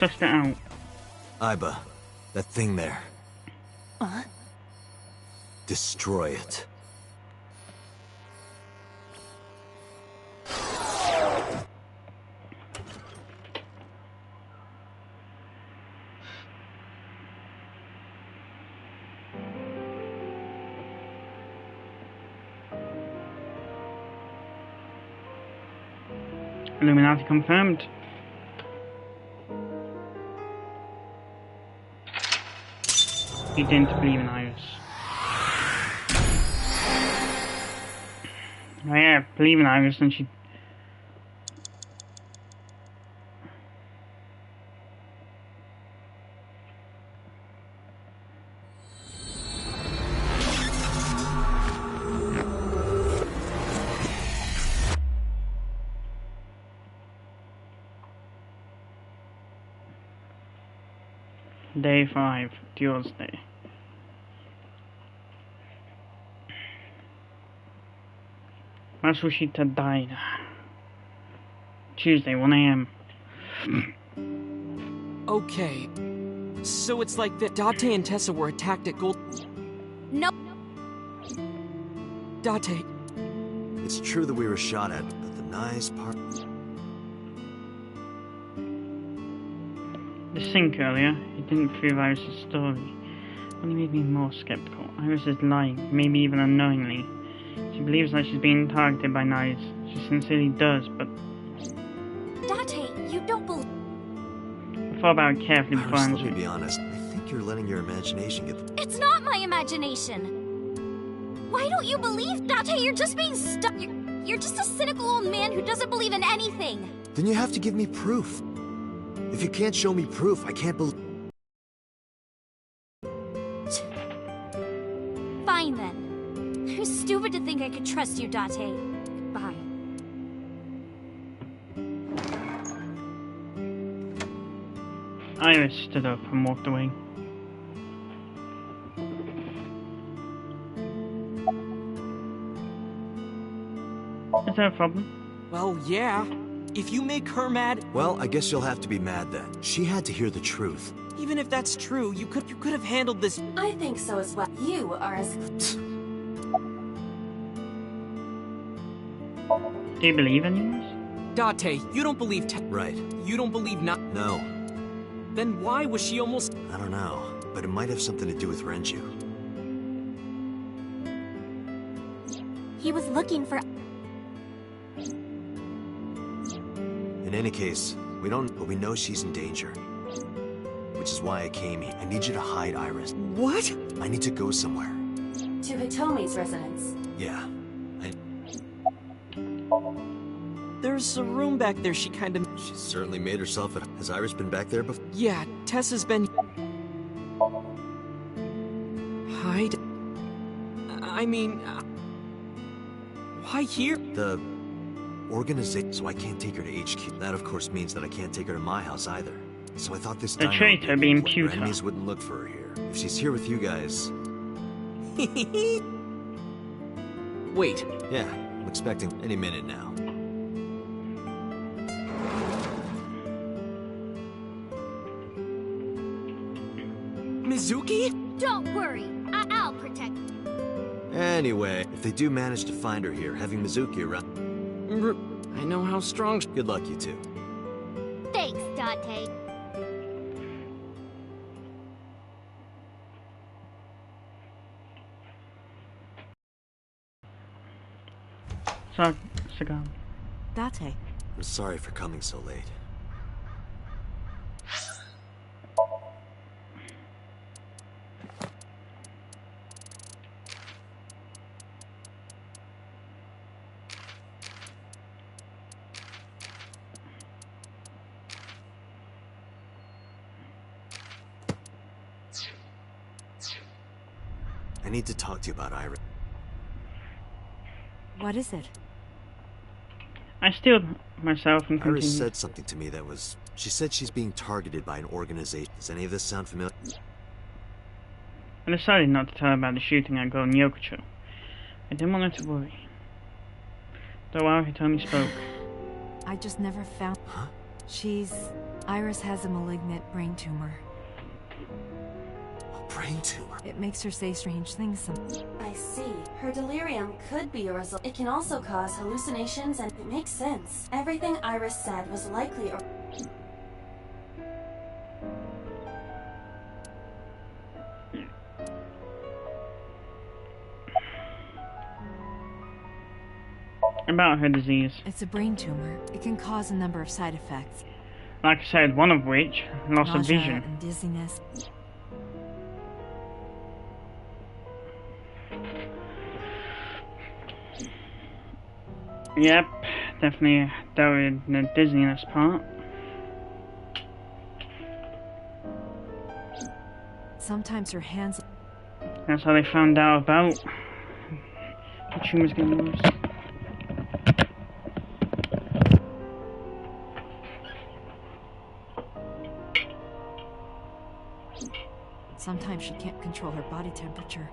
Test it out. Iba, that thing there. Destroy it. Illuminati confirmed. He didn't believe in Iris. Oh yeah, believe in Iris and she... Day 5, Tuesday. Masushita died. Tuesday, 1 AM. Okay. So it's like that Date and Tessa were attacked at Gold... No. Date. It's true that we were shot at, but the nice part... The sync earlier, it didn't prove Iris' story. Only made me more skeptical. Iris is lying, maybe even unknowingly. She believes that she's being targeted by knives. She sincerely does, but... Date, you don't believe... I thought about it carefully before Iris, let me answering. be honest. I think you're letting your imagination get... It's not my imagination! Why don't you believe, Date? You're just being stuck. You're just a cynical old man who doesn't believe in anything! Then you have to give me proof. If you can't show me proof, I can't believe... Fine then. You're stupid to think I could trust you, Date. Bye. Iris stood up and walked away. Is there a problem? Well, yeah. If you make her mad... Well, I guess you'll have to be mad then. She had to hear the truth. Even if that's true, you could have handled this... I think so as well. You are as... Do you believe in this? Date, you don't believe Right. You don't believe not... No. Then why was she almost... I don't know, but it might have something to do with Renju. He was looking for... In any case, we don't... But we know she's in danger. Which is why I came here. I need you to hide Iris. What? I need to go somewhere. To Hitomi's residence. Yeah. There's a room back there she kind of... She certainly made herself at... Has Iris been back there before? Yeah, Tessa's been... Hide? I mean... why here? The... organization... So I can't take her to HQ. That, of course, means that I can't take her to my house either. So I thought this The dino traitor would being her Pewter. enemies wouldn't look for her here. If she's here with you guys... Wait. Yeah, I'm expecting any minute now. Mizuki? Don't worry. I'll protect you. Anyway, if they do manage to find her here, having Mizuki around... I know how strong... Good luck, you two. Thanks, Date. Sagan. Date. I'm sorry for coming so late. I need to talk to you about Iris. What is it? I steeled myself and continued. Iris said something to me that was... She said she's being targeted by an organization. Does any of this sound familiar? I decided not to tell her about the shooting at Golden Yokocho. I didn't want her to worry. Though while Hitomi spoke... I just never found... Huh? Iris has a malignant brain tumor. A brain tumor? It makes her say strange things I see. Her delirium could be a result. It can also cause hallucinations, and it makes sense. Everything Iris said was likely a... About her disease. It's a brain tumor. It can cause a number of side effects. Like I said, one of which, loss of Nausea vision. and dizziness. Yep, definitely doubted the dizziness part. Sometimes her hands... That's how they found out about the tumors getting worse. Sometimes she can't control her body temperature.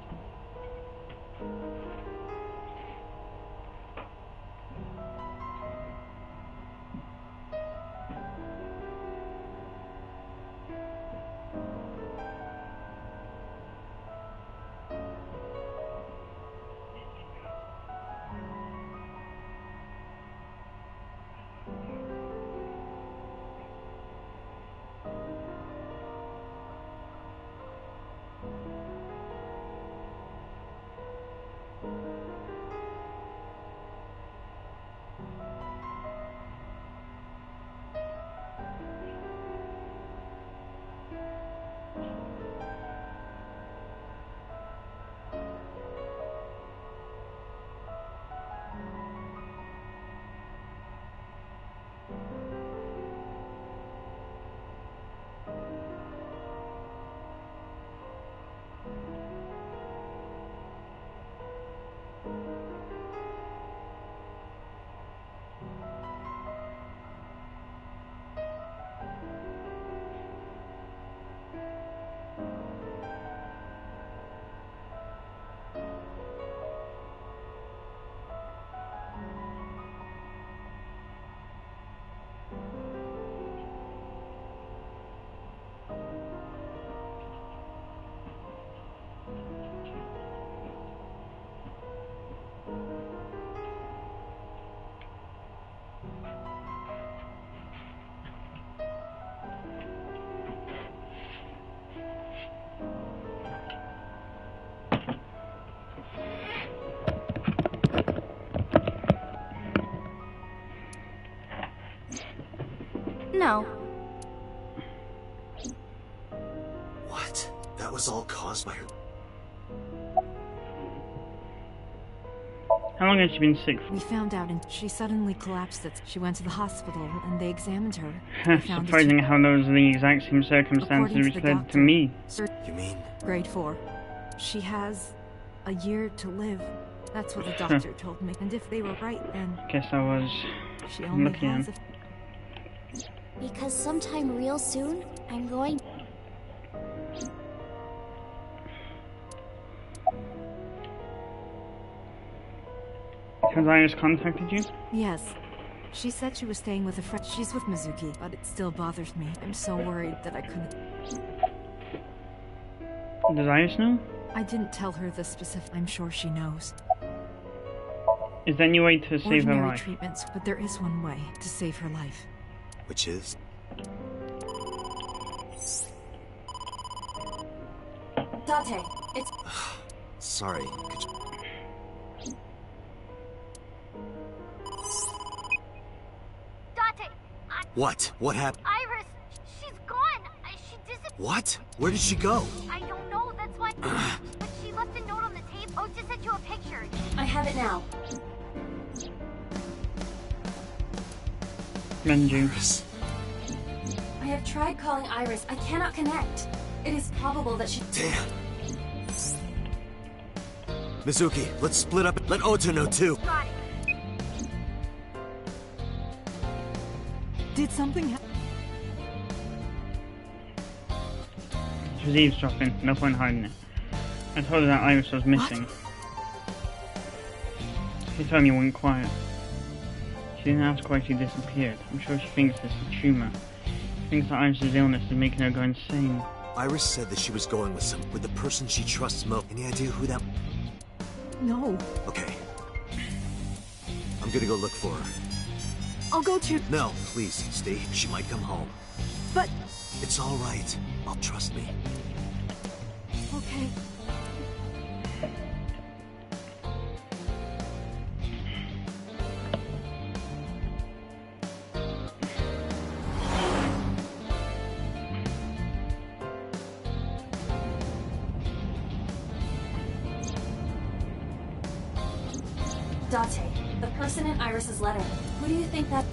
No. What? That was all caused by her... How long has she been sick We found out and she suddenly collapsed. She went to the hospital and they examined her. for? They found Surprising how those are the exact same circumstances According to which the led to doctor. me. You mean? Grade 4. She has a year to live. That's what the doctor told me. And if they were right, then Guess I was she only looking has at. Because sometime real soon, I'm going... Has Iris contacted you? Yes. She said she was staying with a friend. She's with Mizuki, but it still bothers me. I'm so worried that I couldn't... Does Iris know? I didn't tell her the specific... I'm sure she knows. Is there any way to save her Ordinary life? treatments, but there is one way to save her life. Which is? Date, it's... Sorry, could you... Date, What? What happened? Iris, she's gone. She disappeared. What? Where did she go? I don't know, that's why. But she left a note on the tape. Oh, just sent you a picture. I have it now. Renju. Iris. I have tried calling Iris. I cannot connect. It is probable that she... Damn. Mizuki, let's split up. Let Ota know too. Got it. Did something happen? She was eavesdropping. No point hiding it. I told her that Iris was missing. She told me you weren't quiet. She didn't ask why she disappeared. I'm sure she thinks it's a tumor. She thinks that Iris's illness is making her go insane. Iris said that she was going with the person she trusts most. Any idea who that? No. Okay. I'm gonna go look for her. I'll go too. No, please, stay. She might come home. But... It's all right. I'll trust me. Okay. Date, the person in Iris's letter. Who do you think that...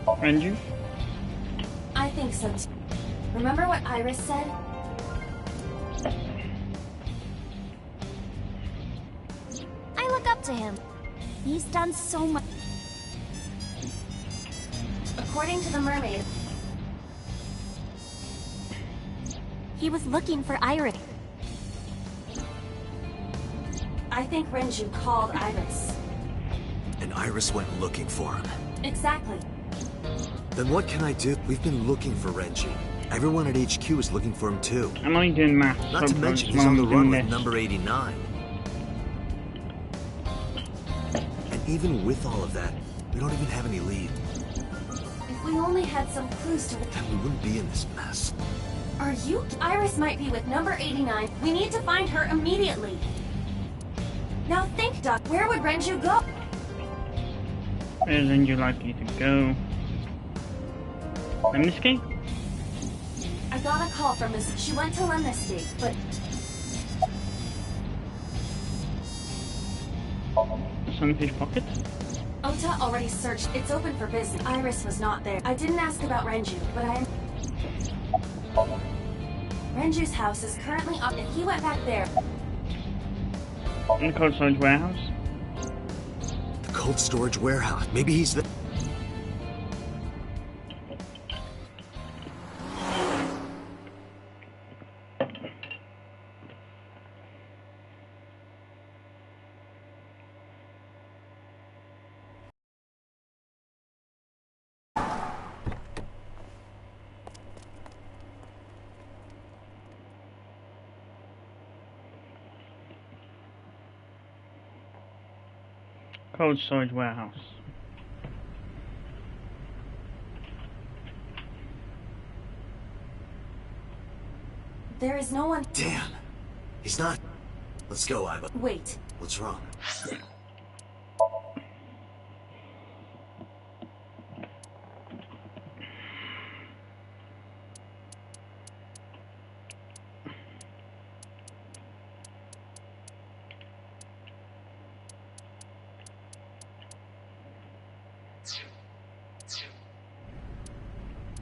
Renju? I think so too. Remember what Iris said? I look up to him. He's done so much. According to the mermaid, He was looking for Iris. I think Renju called Iris. And Iris went looking for him. Exactly. Then what can I do? We've been looking for Renji. Everyone at HQ is looking for him too. I'm only doing maths. Not to so mention close he's on the while I'm run doing with this. number 89. And even with all of that, we don't even have any lead. If we only had some clues to... Then we wouldn't be in this mess. Are you? Iris might be with number 89. We need to find her immediately. Now think, Doc. Where would Renju go? Where's Renju likely to go? Lemniscate? I got a call from Miss... She went to Lemniscate, but... Sunfish Pocket? Ota already searched. It's open for business. Iris was not there. I didn't ask about Renju, but Renju's house is currently up, and he went back there. In the cold storage warehouse? The cold storage warehouse. Maybe he's the... Cold storage warehouse. There is no one... Damn. He's not... Let's go, Iba. Wait. What's wrong?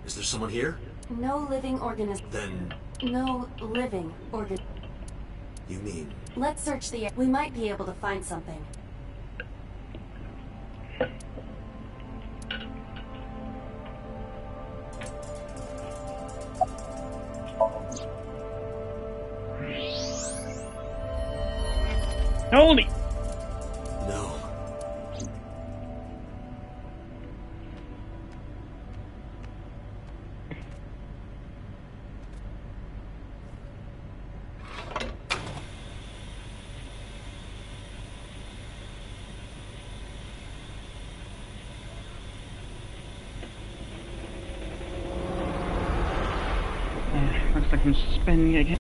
Is there someone here? No living organism. Then... No living organ... You mean... Let's search the... We might be able to find something. Holy! No. Looks like I'm suspending it again.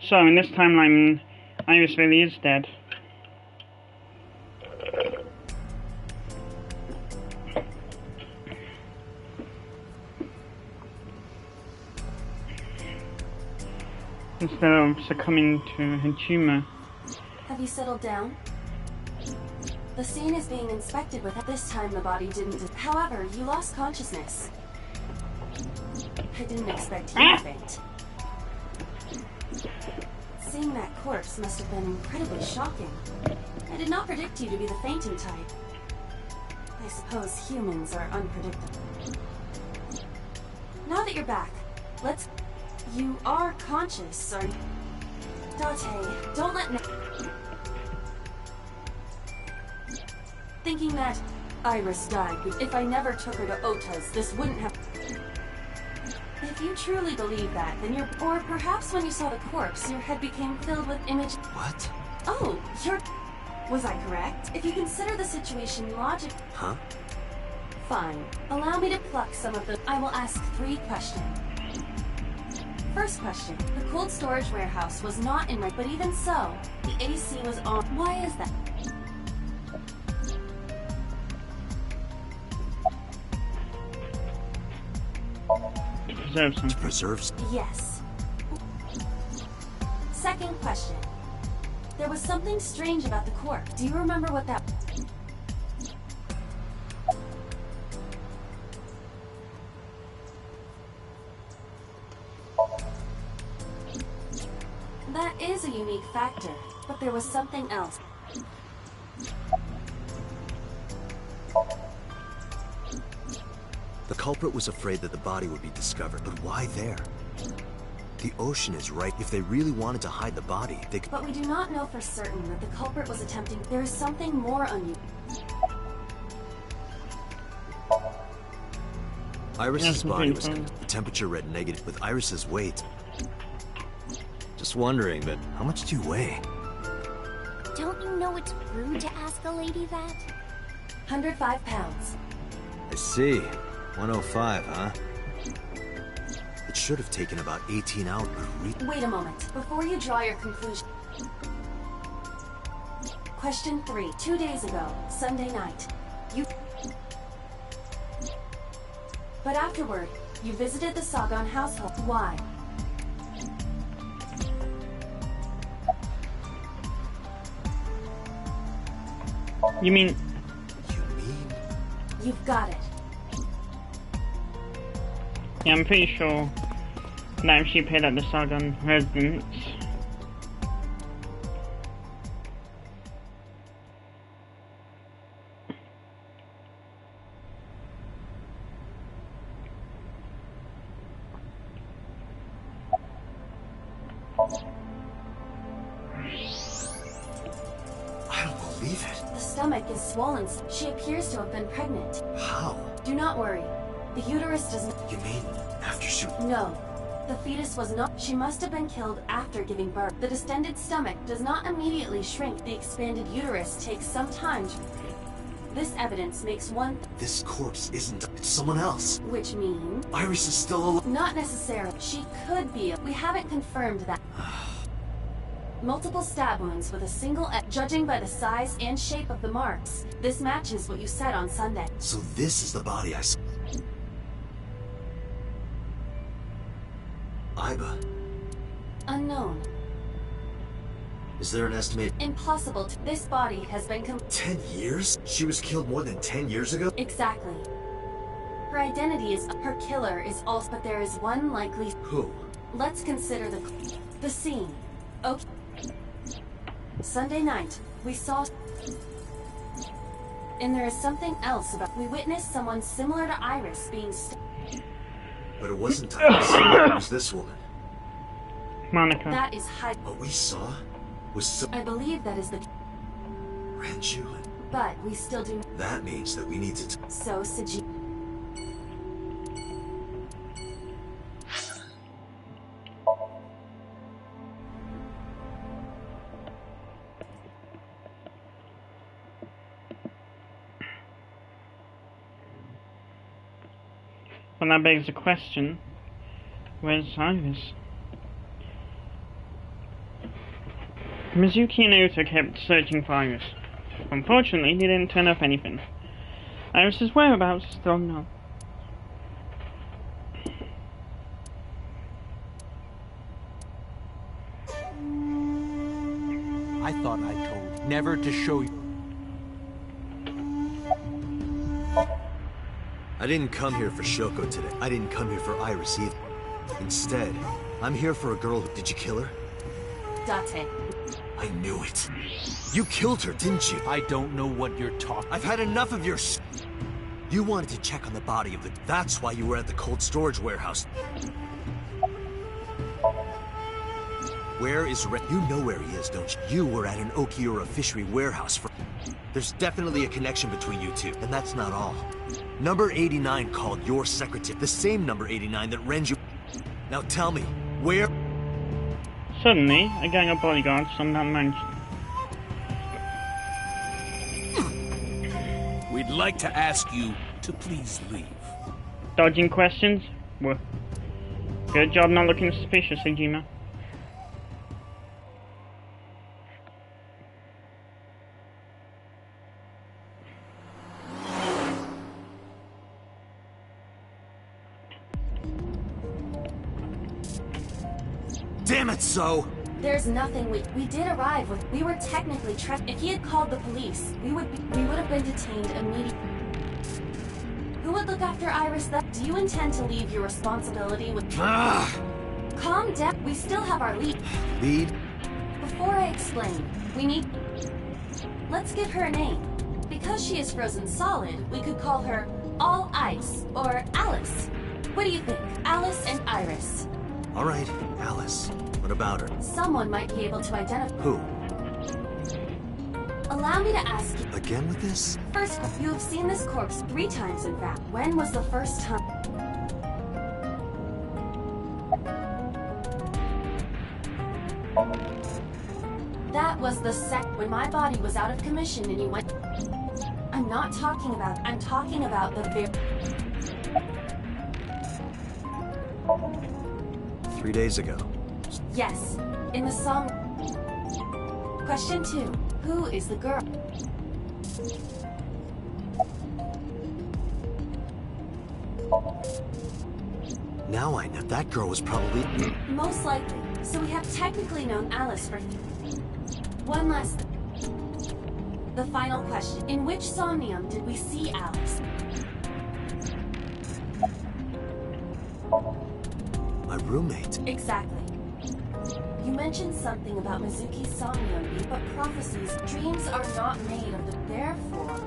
So, in this timeline, Iris really is dead. Instead of succumbing to her tumor. Have you settled down? The scene is being inspected with this time the body didn't. However, you lost consciousness. I didn't expect you to faint. Seeing that corpse must have been incredibly shocking. I did not predict you to be the fainting type. I suppose humans are unpredictable. Now that you're back, let's... You are conscious, are you? Date, don't let me... Thinking that Iris died, if I never took her to Ota's, this wouldn't have... If you truly believe that, then you're... Or perhaps when you saw the corpse, your head became filled with image... What? Oh, you're... Was I correct? If you consider the situation logic... Huh? Fine. Allow me to pluck some of the... I will ask 3 questions. First question. The cold storage warehouse was not in... But even so, the AC was on... Why is that? To preserve some. Yes. Second question. There was something strange about the corpse. Do you remember what that... That is a unique factor, but there was something else. The culprit was afraid that the body would be discovered, but why there? The ocean is right. If they really wanted to hide the body, they could... But we do not know for certain that the culprit was attempting... There is something more unusual. Iris's body was... The temperature read negative with Iris's weight. Just wondering, but how much do you weigh? Don't you know it's rude to ask a lady that? 105 pounds. I see. 105, huh? It should have taken about 18 hours. Wait a moment. Before you draw your conclusion... Question 3. 2 days ago, Sunday night, you... But afterward, you visited the Sagan household. Why? You mean... You've got it. Yeah, I'm pretty sure that she appeared at the Sagan residence. I don't believe it. The stomach is swollen. She appears to have been pregnant. How? Do not worry. The uterus doesn't... You mean after she... No. The fetus was not... She must have been killed after giving birth. The distended stomach does not immediately shrink. The expanded uterus takes some time to... This evidence makes one... This corpse isn't... It's someone else. Which means... Iris is still alive. Not necessarily. She could be. We haven't confirmed that. Multiple stab wounds with a single... Judging by the size and shape of the marks, this matches what you said on Sunday. So this is the body I saw. Iba. Unknown. Is there an estimate? Impossible to... This body has been 10 years? She was killed more than 10 years ago? Exactly. Her identity is... Her killer is also... But there is one likely... Who? Let's consider the scene. Okay. Sunday night, we saw... And there is something else about... We witnessed someone similar to Iris being... But it wasn't Iris. It was this woman. Monica. That is high... What we saw was so... I believe that is the... Ranchu. But we still do... That means that we need to... So, Saji... Well, that begs the question, where's Iris? Mizuki and Ota kept searching for Iris. Unfortunately, they didn't turn up anything. Iris's whereabouts is still unknown. I thought I told you never to show you. I didn't come here for Shoko today. I didn't come here for Iris either. Instead, I'm here for a girl who... Did you kill her? Date. I knew it. You killed her, didn't you? I don't know what you're talking. I've had enough of your You wanted to check on the body of the... That's why you were at the cold storage warehouse. Where is Ren? You know where he is, don't you? You were at an Okiura fishery warehouse for... There's definitely a connection between you two, and that's not all. Number 89 called your secretary, the same number 89 that Renju... Now tell me, where... Suddenly, a gang of bodyguards from that mansion. We'd like to ask you to please leave. Dodging questions? Well, good job not looking suspicious, Hajime. Damn it, so! There's nothing we did arrive with. We were technically trapped. If he had called the police, we would have been detained immediately. Who would look after Iris then? Do you intend to leave your responsibility with... Calm down. We still have our lead. Lead? Before I explain, we need... Let's give her a name. Because she is frozen solid, we could call her All Ice, or Alice. What do you think? Alice and Iris. All right, Alice. What about her? Someone might be able to identify... Who? Allow me to ask you... Again with this? First, you have seen this corpse 3 times, in fact. When was the first time? That was the when my body was out of commission and you went... I'm talking about the 3 days ago. Yes, in the song... Question 2. Who is the girl? Now I know. That girl was probably... Most likely. So we have technically known Alice for... One last... The final question. In which Somnium did we see Alice? My roommate. Exactly. You mentioned something about Mizuki's Somnium, but prophecies, dreams are not made of the... Therefore...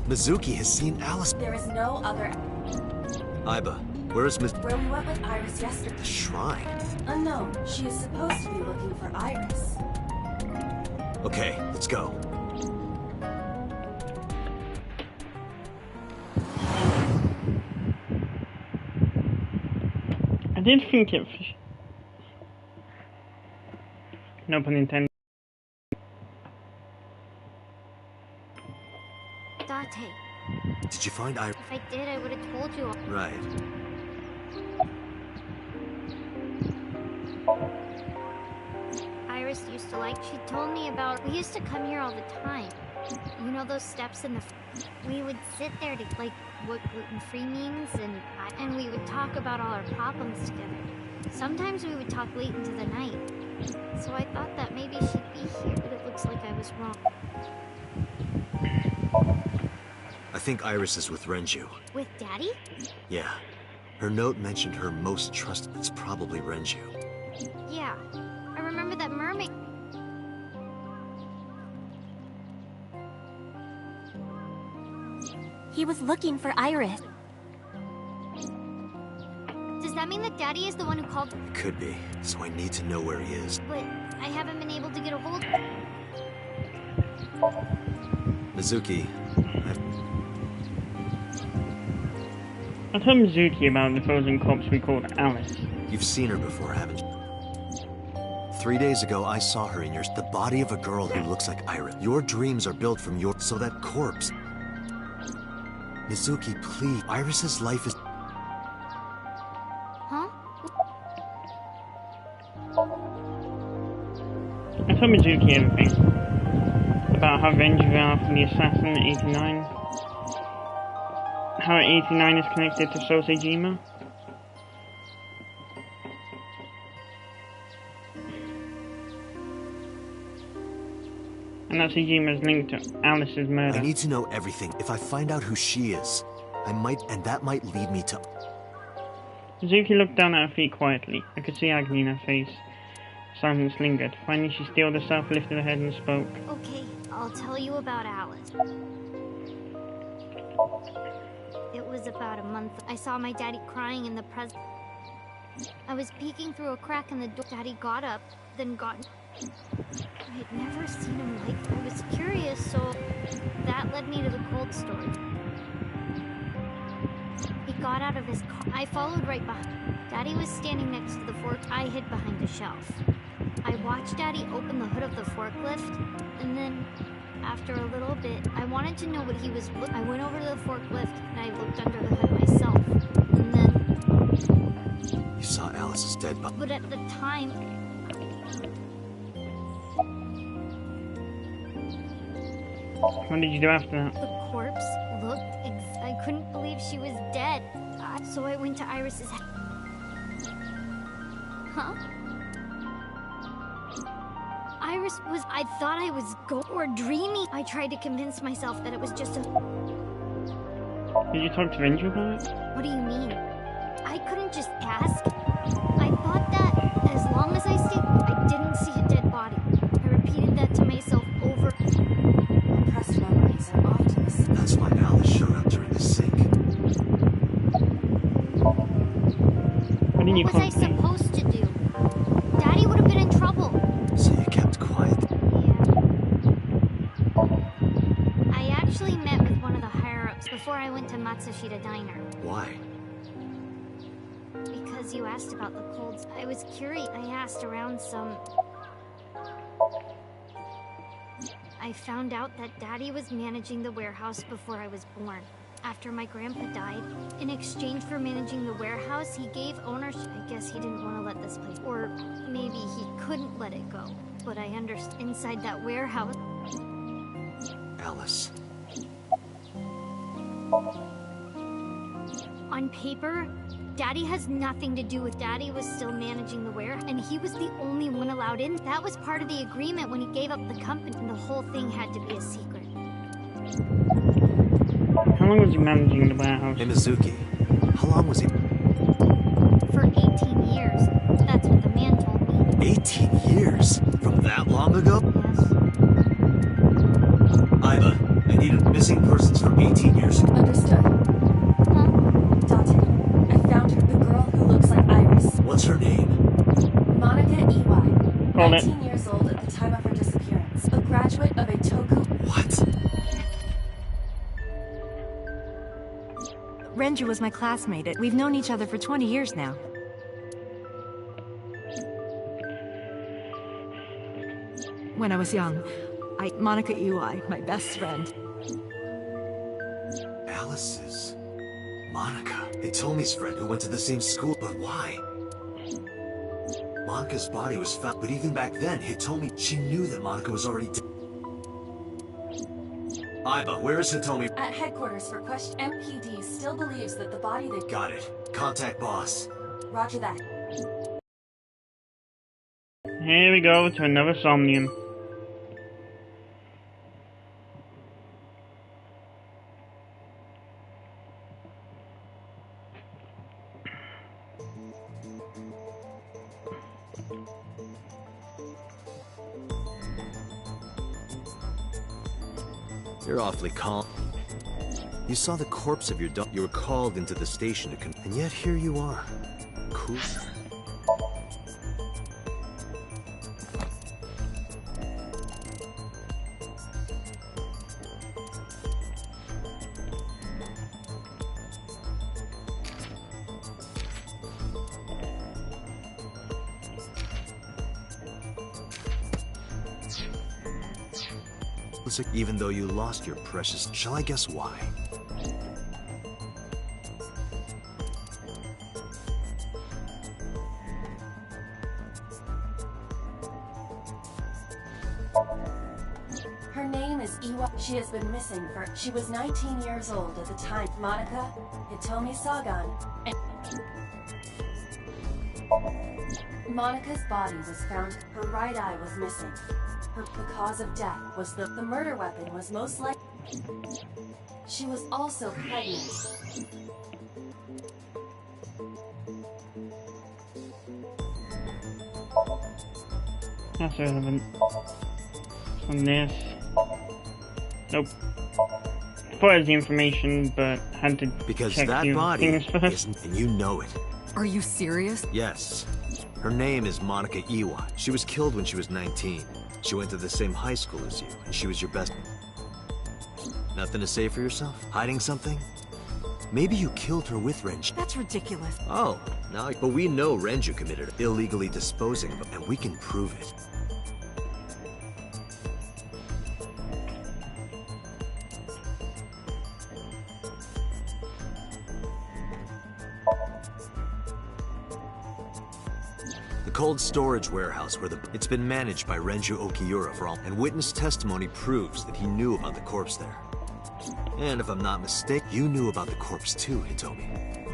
Mizuki has seen Alice. There is no other... Aiba, where is Miss... Where we went with Iris yesterday. The shrine? Unknown. She is supposed to be looking for Iris. Okay, let's go. I did think it... No pun intended. Date. Did you find Iris? If I did, I would have told you. Right. Iris used to like. She told me about. We used to come here all the time. You know those steps in the... We would sit there to, like, what gluten-free means, and we would talk about all our problems together. Sometimes we would talk late into the night. So I thought that maybe she'd be here, but it looks like I was wrong. I think Iris is with Renju. With Daddy? Yeah. Her note mentioned her most trusted. It's probably Renju. Yeah. I remember that mermaid... He was looking for Iris. Does that mean that Daddy is the one who called? Could be. So I need to know where he is. But I haven't been able to get a hold. Mizuki, I told Mizuki about the frozen corpse we called Alice. you've seen her before, haven't you? 3 days ago, I saw her in yours. The body of a girl who looks like Iris. Your dreams are built from your... So that corpse... Mizuki, please. Iris's life is... Huh? I told Mizuki everything. About how revenge we are from the assassin at 89. How 89 is connected to Sosejima. And that Sejima is linked to Alice's murder. I need to know everything. If I find out who she is, that might lead me to... Mizuki looked down at her feet quietly. I could see agony in her face. Silence lingered. Finally she steeled herself, lifted her head and spoke. Okay, I'll tell you about Alice. It was about a month. I saw my daddy crying in the present. I was peeking through a crack in the door. Daddy got up, then got... I had never seen him like... I was curious, so that led me to the cold storage. He got out of his car. I followed right behind. Daddy was standing next to the fork. I hid behind a shelf. I watched Daddy open the hood of the forklift, and then, after a little bit, I wanted to know what he was... I went over to the forklift, and I looked under the hood myself. And then... You saw Alice's dead body. But at the time... What did you do after that? The corpse looked... I couldn't believe she was dead. So I went to Iris's... Huh? Iris was... I thought I was or dreaming. I tried to convince myself that it was just a... Did you talk to Renju about it? What do you mean? I couldn't just ask. I thought that as long as I stayed, I didn't see a dead body. I repeated that to myself over... Repressed memories are often the same. That's why Alice showed up during the sync. What did you What was I contemplate? supposed to do? Daddy would have been in trouble. So you kept quiet. Yeah. I actually met with one of the higher-ups before I went to Matsushita Diner. Why? Because you asked about the colds. I was curious. I asked around some... I found out that Daddy was managing the warehouse before I was born. After my grandpa died, in exchange for managing the warehouse, he gave ownership. I guess he didn't want to let this place... Or maybe he couldn't let it go. But I understand inside that warehouse... Alice. On paper, Daddy has nothing to do with... Daddy was still managing the warehouse, and he was the only one allowed in. That was part of the agreement when he gave up the company, and the whole thing had to be a secret. How long was he managing the warehouse? Hey, Mizuki. How long was he? For 18 years. That's what the man told me. 18 years? From that long ago? Yes. Iba, I need a missing persons for 18 years. Understood. Huh? Date. I found her. The girl who looks like Iris. What's her name? Monica EY. Hold it. 19 years old at the time of her disappearance. A graduate of a Toku... What? Renju was my classmate. We've known each other for 20 years now. When I was young, Monica Iwai, my best friend. Alice's... Monica. They told me his friend who went to the same school, but why? Monica's body was found, but even back then, he told me she knew that Monica was already dead. Iba, where is Hitomi? At headquarters for question... MPD still believes that the body they... Got it. Contact boss. Roger that. Here we go to another Somnium. You're awfully calm. You saw the corpse of your dog. You were called into the station to and yet here you are. Cool. Even though you lost your precious... Shall I guess why? Iwa, she has been missing for... She was 19 years old at the time. Monica, Hitomi Sagan, and... Monica's body was found. Her right eye was missing. The cause of death was the murder weapon was most likely... She was also pregnant. That's relevant. On this. Nope. Thought it was the information, but had to Because check that few body things first. isn't, and you know it. Are you serious? Yes. Her name is Monica Iwa. She was killed when she was 19. She went to the same high school as you, and she was your best... Nothing to say for yourself? Hiding something? Maybe you killed her with Renju. That's ridiculous. Oh, now, but we know Renju committed illegally disposing of them, and we can prove it. The cold storage warehouse where it's been managed by Renju Okiura for all, and witness testimony proves that he knew about the corpse there. And if I'm not mistaken, you knew about the corpse too, Hitomi.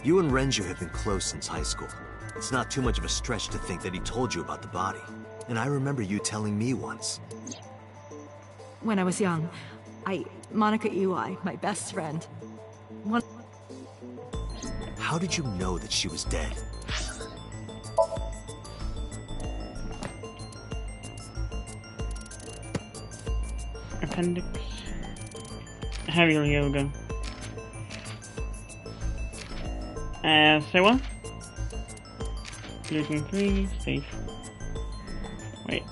You and Renju have been close since high school. It's not too much of a stretch to think that he told you about the body. And I remember you telling me once. When I was young, Monica Iwai, my best friend. How did you know that she was dead? Appendix. Heavy yoga. Say what? Gluten 3, stage. Wait.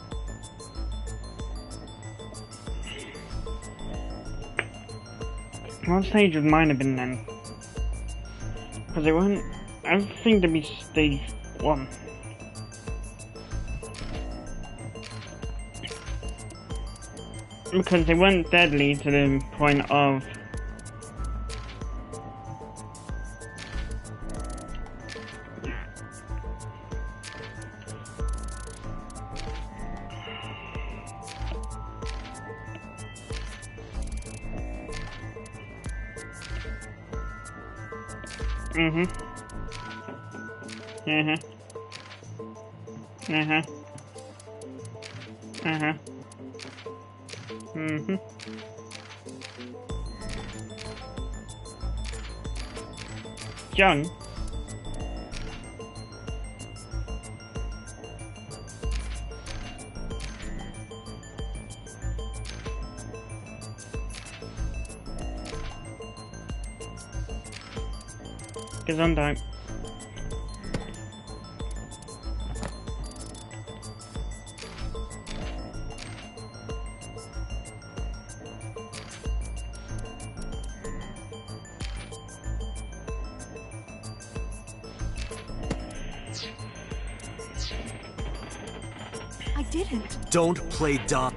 What stage would mine have been then? Because they weren't... I think they'd be stage 1. Because they weren't deadly to the point of... John? Gesundheit. I didn't. Don't play dumb.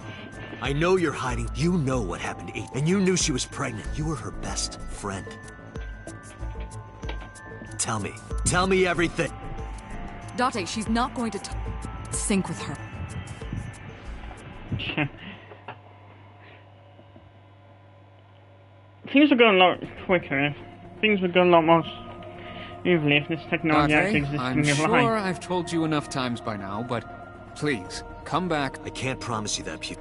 I know you're hiding. You know what happened to Eve, and you knew she was pregnant. You were her best friend. Tell me. Tell me everything. Date, she's not going to sync with her. Things would go a lot quicker if things would go a lot more smoothly if this technology actually existed I'm in real sure life. I've told you enough times by now, but please, come back. I can't promise you that, Pew.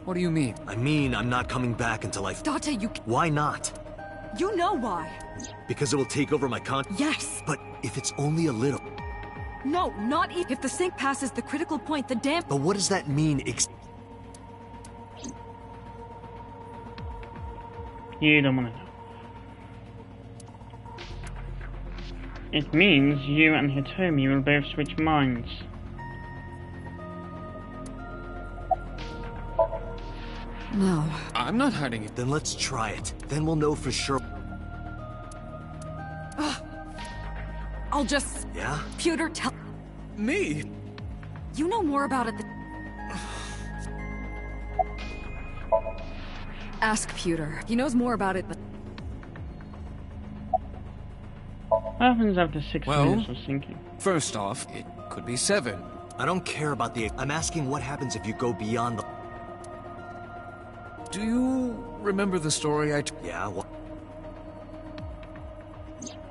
What do you mean? I mean, I'm not coming back until Date, you... Why not? You know why. Because it will take over my Yes. But if it's only a little... No, not if the sync passes the critical point, the dam... But what does that mean You don't want to know. It means you and Hitomi will both switch minds. No. I'm not hiding it. Then let's try it. Then we'll know for sure. I'll just... Yeah? Pewter, tell... Me? You know more about it than... Ask Pewter. He knows more about it than... What happens after 6 minutes of syncing? First off, it could be 7. I don't care about the... I'm asking what happens if you go beyond the... Do you remember the story Yeah, well,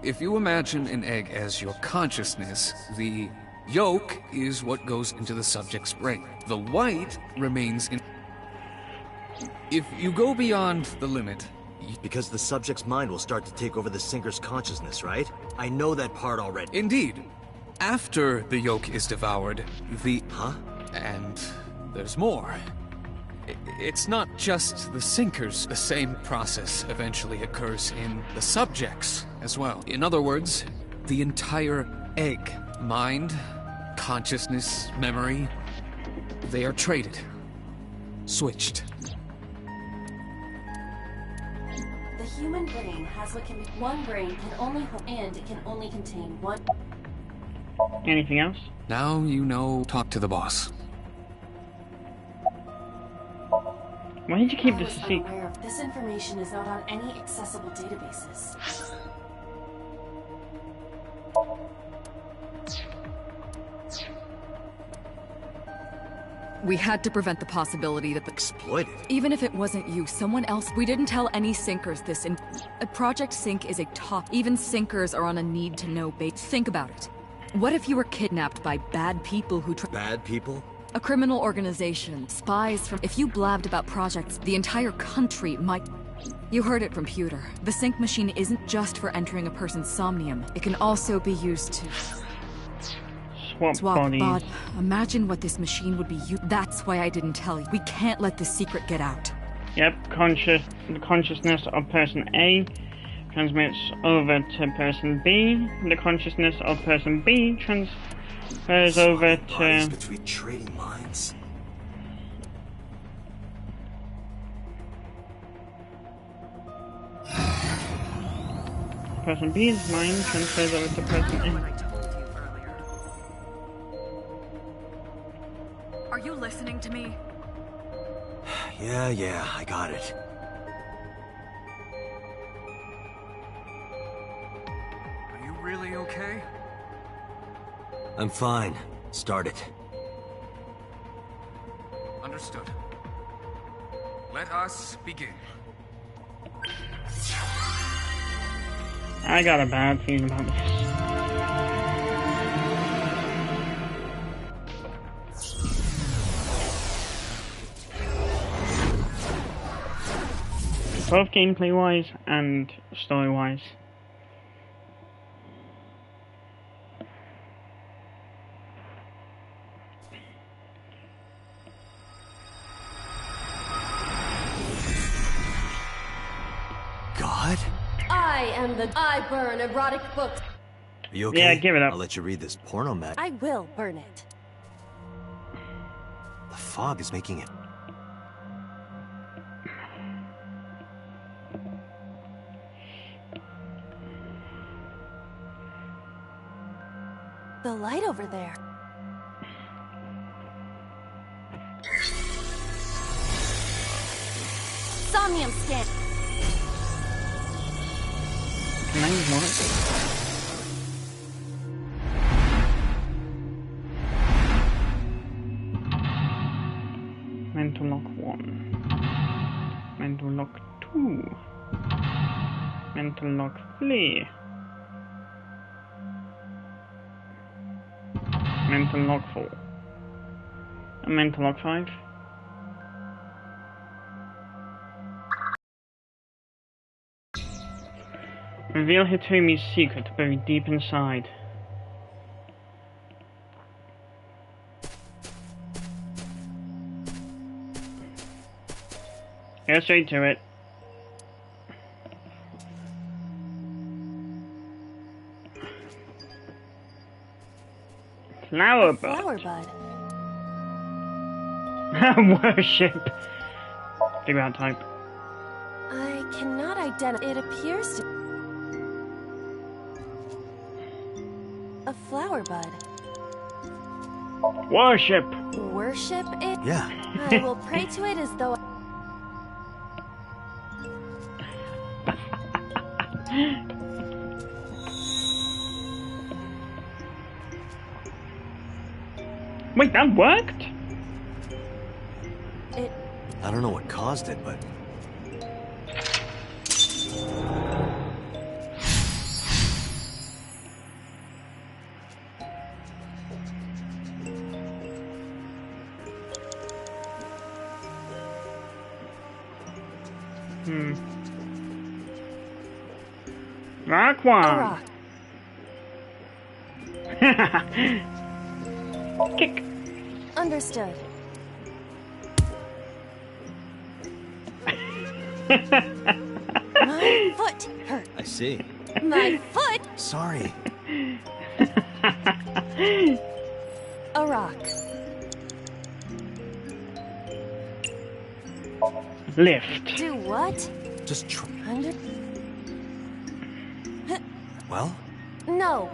If you imagine an egg as your consciousness, the yolk is what goes into the subject's brain. The white remains in... If you go beyond the limit... because the subject's mind will start to take over the sinker's consciousness, right? I know that part already. Indeed. After the yolk is devoured, the... Huh? And there's more. It's not just the sinkers. The same process eventually occurs in the subjects as well. In other words, the entire egg. Mind, consciousness, memory, they are traded. Switched. The human brain has what can be one brain can only hold, and it can only contain one. Anything else? Now you know. Talk to the boss. Why did you keep I this was a secret? unaware of this information is not on any accessible databases. We had to prevent the possibility that Exploited? even if it wasn't you, someone else. We didn't tell any sinkers this. Project Sync is a top. Even sinkers are on a need-to-know base. Think about it. What if you were kidnapped by bad people who Bad people? a criminal organization, spies from... If you blabbed about projects, the entire country might... You heard it from Pewter. The sync machine isn't just for entering a person's somnium. It can also be used to... Swap bodies. Imagine what this machine would be That's why I didn't tell you. We can't let this secret get out. Yep, the consciousness of person A transmits over to person B. The consciousness of person B transfers over Bodies to... between trading minds. Person B's mind transfers over to person A. Are you listening to me? Yeah, I got it. Are you really okay? I'm fine. Start it. Understood. Let us begin. I got a bad feeling about this. Both gameplay-wise and story-wise. God? I burn erotic books. Are you okay? Yeah, give it up. I'll let you read this porno mag. I will burn it. The fog is making it. The light over there. Somnium scan. Can I what? Mental lock 1. Mental lock 2. Mental lock 3. Mental lock 4. And mental lock 5. Reveal Hitomi's secret buried deep inside. Go straight to it. Flower bud. Flower bud. Worship. Figure out type. I cannot identify. It appears to. A flower bud. Worship. Worship it? Yeah. I will pray to it as though. Wait, that worked? It. I don't know what caused it, but... Rock one. Kick. Understood. My foot hurt. I see. My foot. Sorry. A rock. Lift. Do what? Just try. Under. Well? No.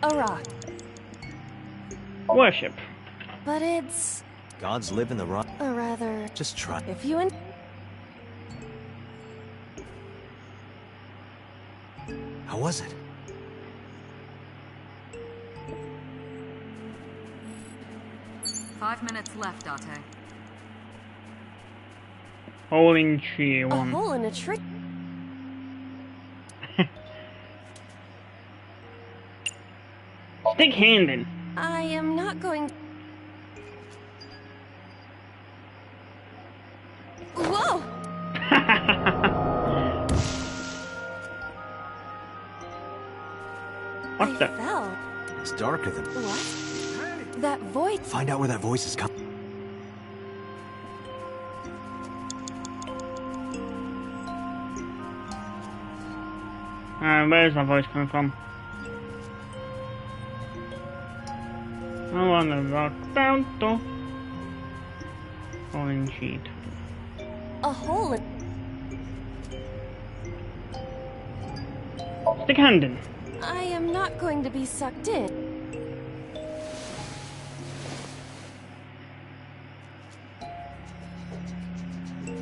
A rock. Worship. But it's Gods live in the rock. a rather. Just try. If you and. How was it? Five minutes left, Date. Hole in tree A one. hole in a tree. Stick handed. I am not going. Whoa! What I the? fell. It's darker than... What? That voice. Find out where that voice is coming. Where's that voice coming from? I wanna rock down to orange sheet. A hole in. Stick handed. I am not going to be sucked in.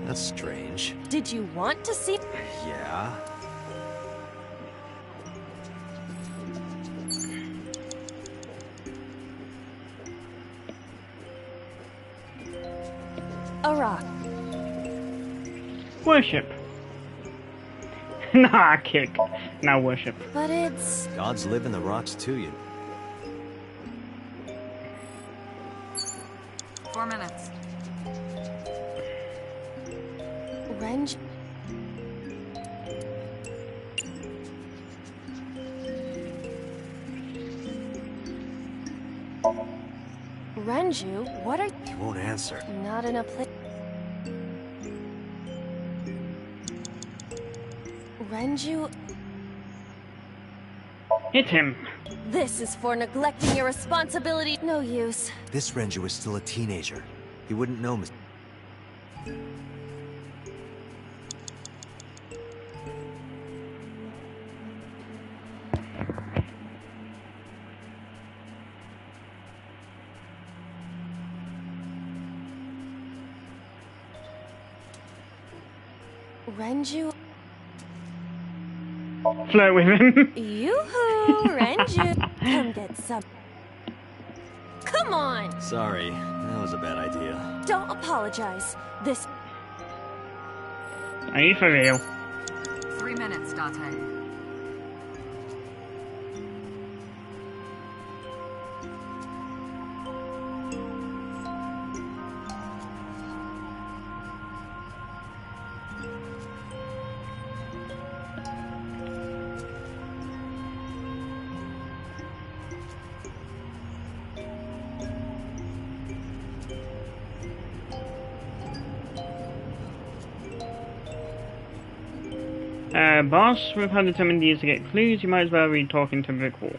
That's strange. Did you want to see? Yeah. A rock. Worship. Nah, kick. Now worship. But it's. Gods live in the rocks too, you... 4 minutes. Renge. Renju, what are He won't answer. not in a place? Renju, Hit him. this is for neglecting your responsibility. No use. This Renju is still a teenager. He wouldn't know mis... Renju, Flirt with him. yoo-hoo, Renju, come get some. Come on, Sorry, that was a bad idea. don't apologize. This. Are you for real? 3 minutes, Date. Boss, we've had determined years to get clues. You might as well be talking to brick wall.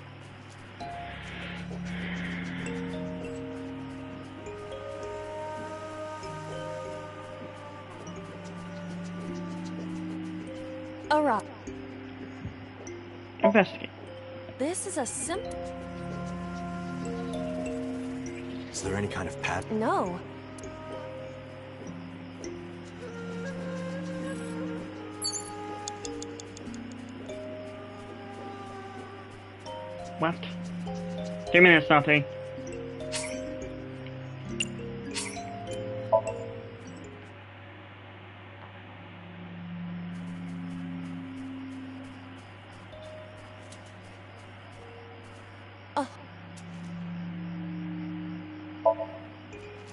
A rock. Investigate. This is a simple. Is there any kind of pattern? No. What? 2 minutes, Dottie.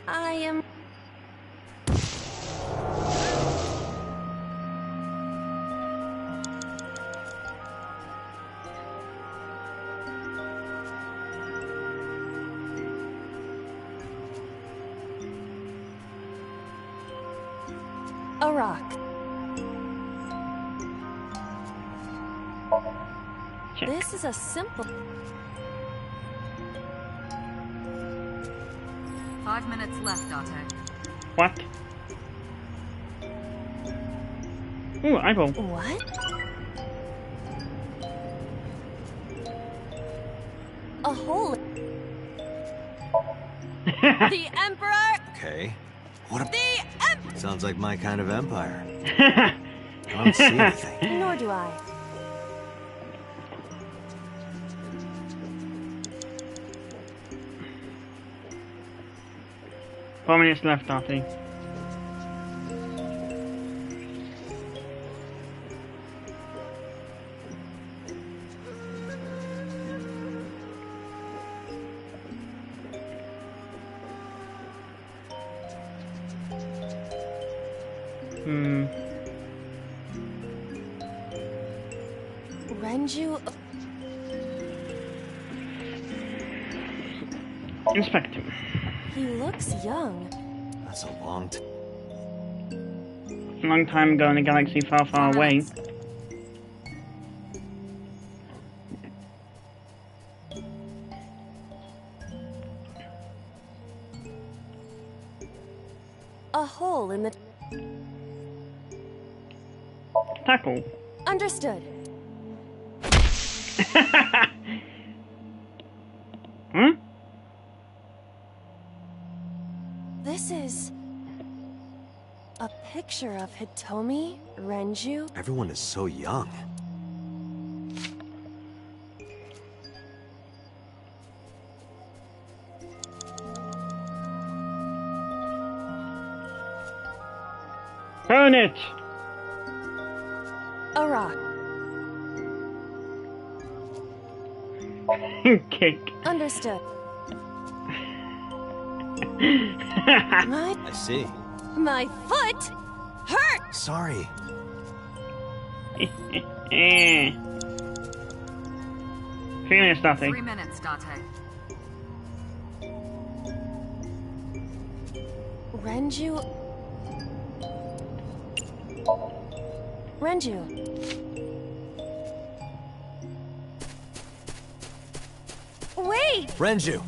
I am... a rock. Check. This is a simple... 5 minutes left, Date. What? Ooh, eyeball. What? A hole. The Emperor! Okay. What a... The Emperor! Sounds like my kind of empire. I don't see anything. Nor do I. Four minutes left, Artie. Renju... Inspect him. He looks young. That's a long time. A long time ago in a galaxy far, far away. A hole in the... Tackle. Understood. Hmm? This is... a picture of Hitomi, Renju. Everyone is so young. Burn it! A rock. Kick. Understood. I see. My foot hurt! Sorry. 3 minutes, Date. 3 minutes, Date. Renju... Renju. Wait! Renju.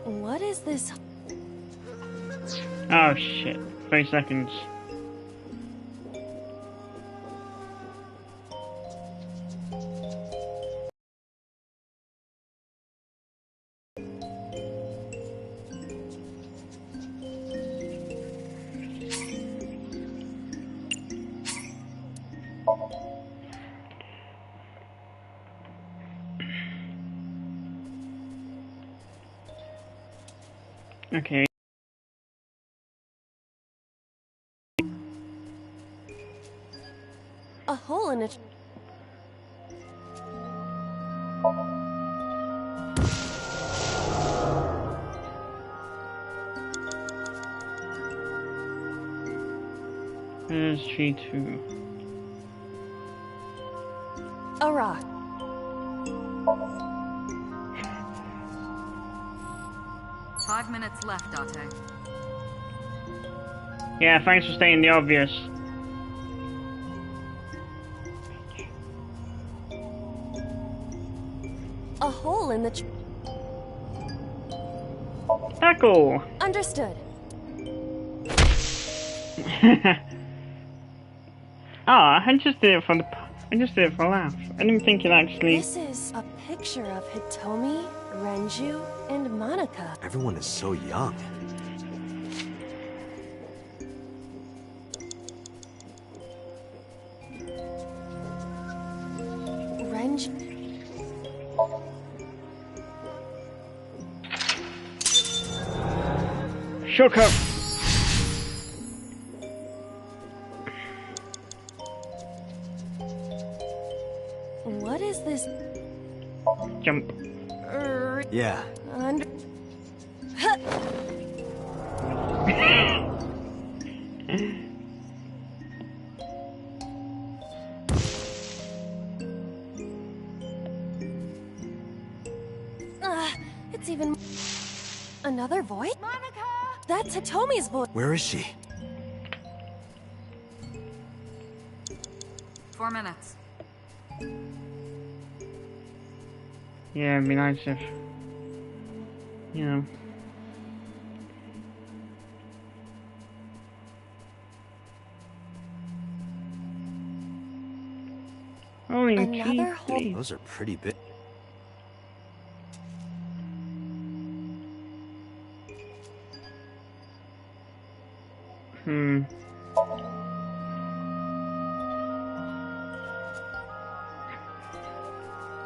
What is this? Oh shit. 3 seconds. Okay. A hole in it. There's G2. A rock. Five minutes left, Date. Yeah, thanks for stating the obvious. A hole in the... Tackle! Understood. I just did it for the... I just did it for a laugh. I didn't think it actually... This is a picture of Hitomi, Renju and Monica. Everyone is so young. Renju. Shook up. What is this? Jump. Yeah. Under. It's even another voice. Monica. That's Hitomi's voice. Where is she? 4 minutes. Yeah, it'd be nice if, you know. Holy Another jeez. Those are pretty big.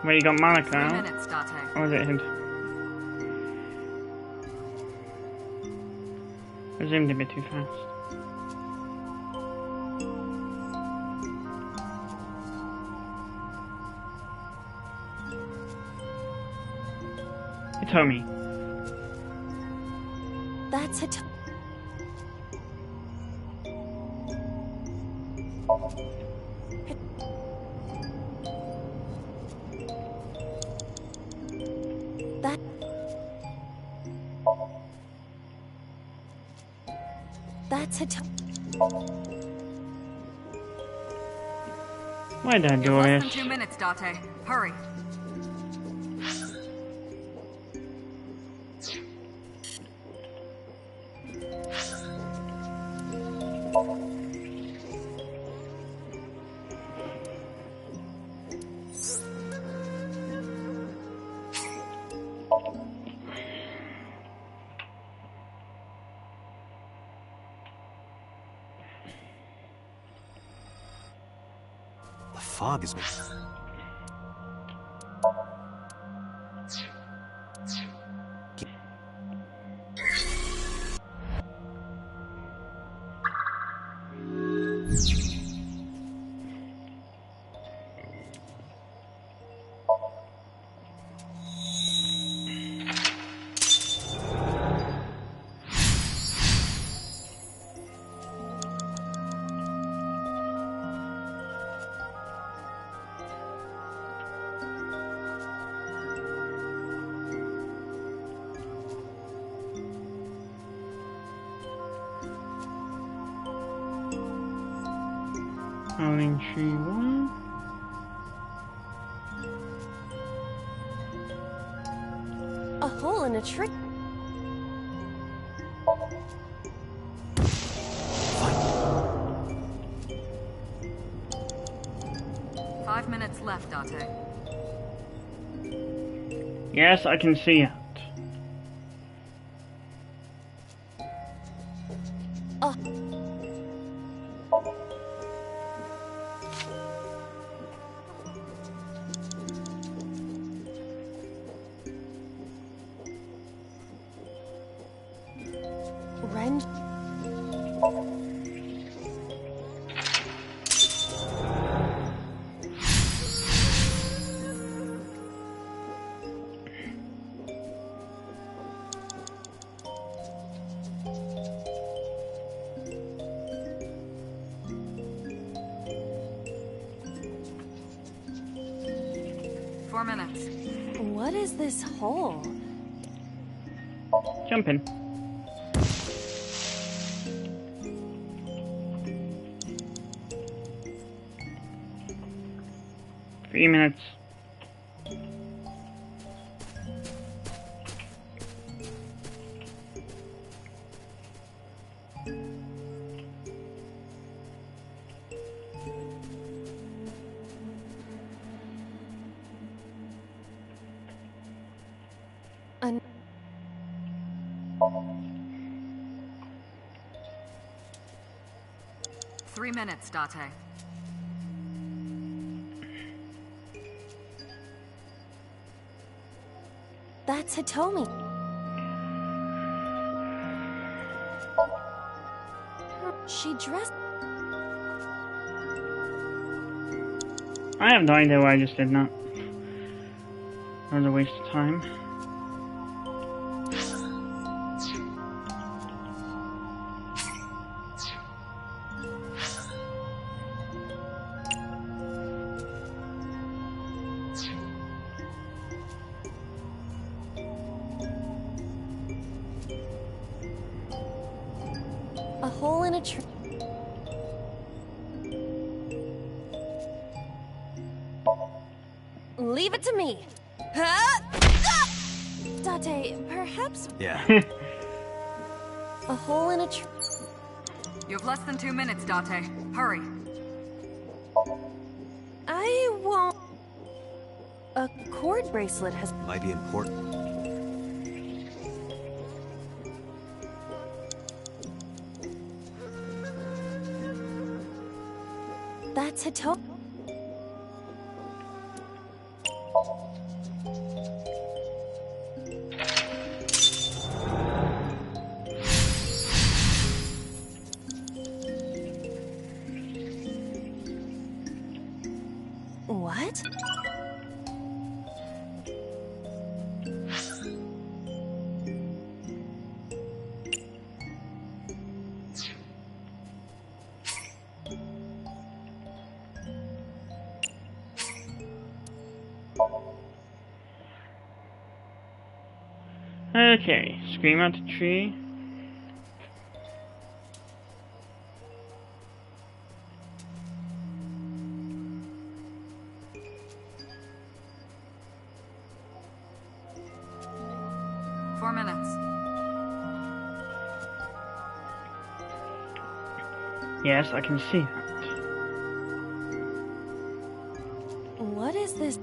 Well, you got Monica 3 out. minutes, Date. Or was it him? I zoomed a bit too fast. Hitomi. That's Hitomi. That's Hitomi. Why did I do all Less this? than 2 minutes, Date. Hurry. The fog is... Rolling tree 1. A hole in a tree. Five minutes left, Date. Yes, I can see it. Oh. Ren. What is this hole? Jump in. Three minutes. An 3 minutes, Date. That's Hitomi. She dressed. I have no idea why I just did not. That was a waste of time. A hole in a tree. Leave it to me. Huh? Date, perhaps Yeah. a hole in a tree. You have less than 2 minutes, Date. Hurry. I won't. A cord bracelet has. Might be important. That's Hitomi. What? Okay, scream at the tree. Four minutes. Yes, I can see that. What is this?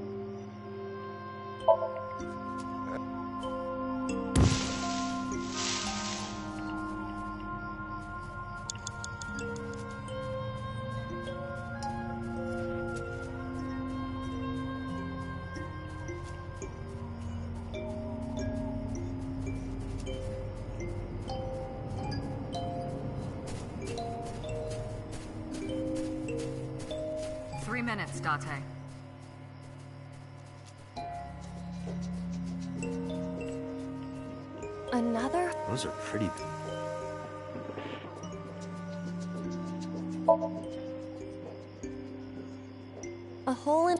Minutes, Date. Another? Those are pretty. A hole in.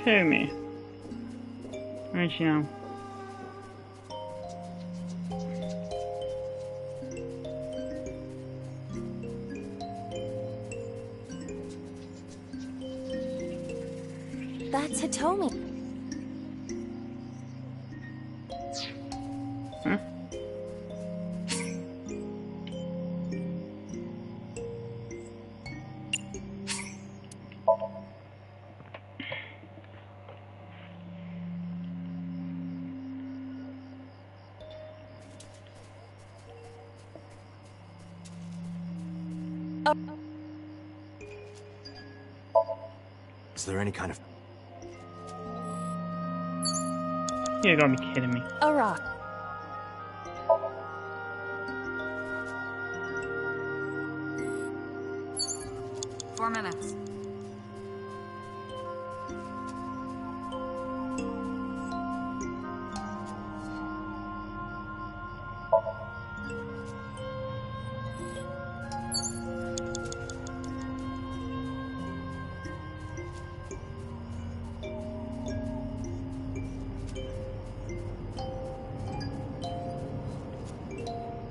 Tell me. Where's she now? That's Hitomi. Huh? Is there any kind of... You gotta be kidding me. A rock. Four minutes.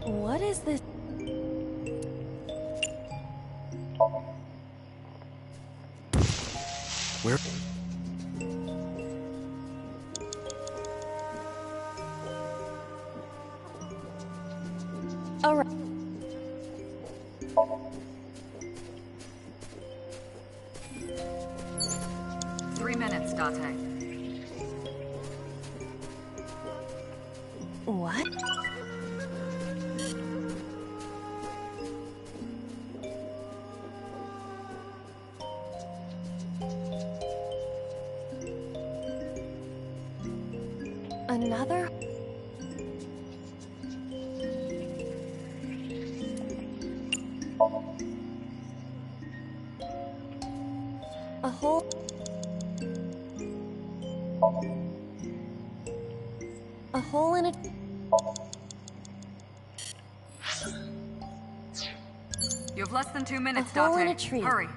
What is this? Where? A rock. 3 minutes, Date. What? Another? A hole? A hole in a... You have less than 2 minutes, hole in Date. a tree. Hurry.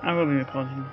I will be recording.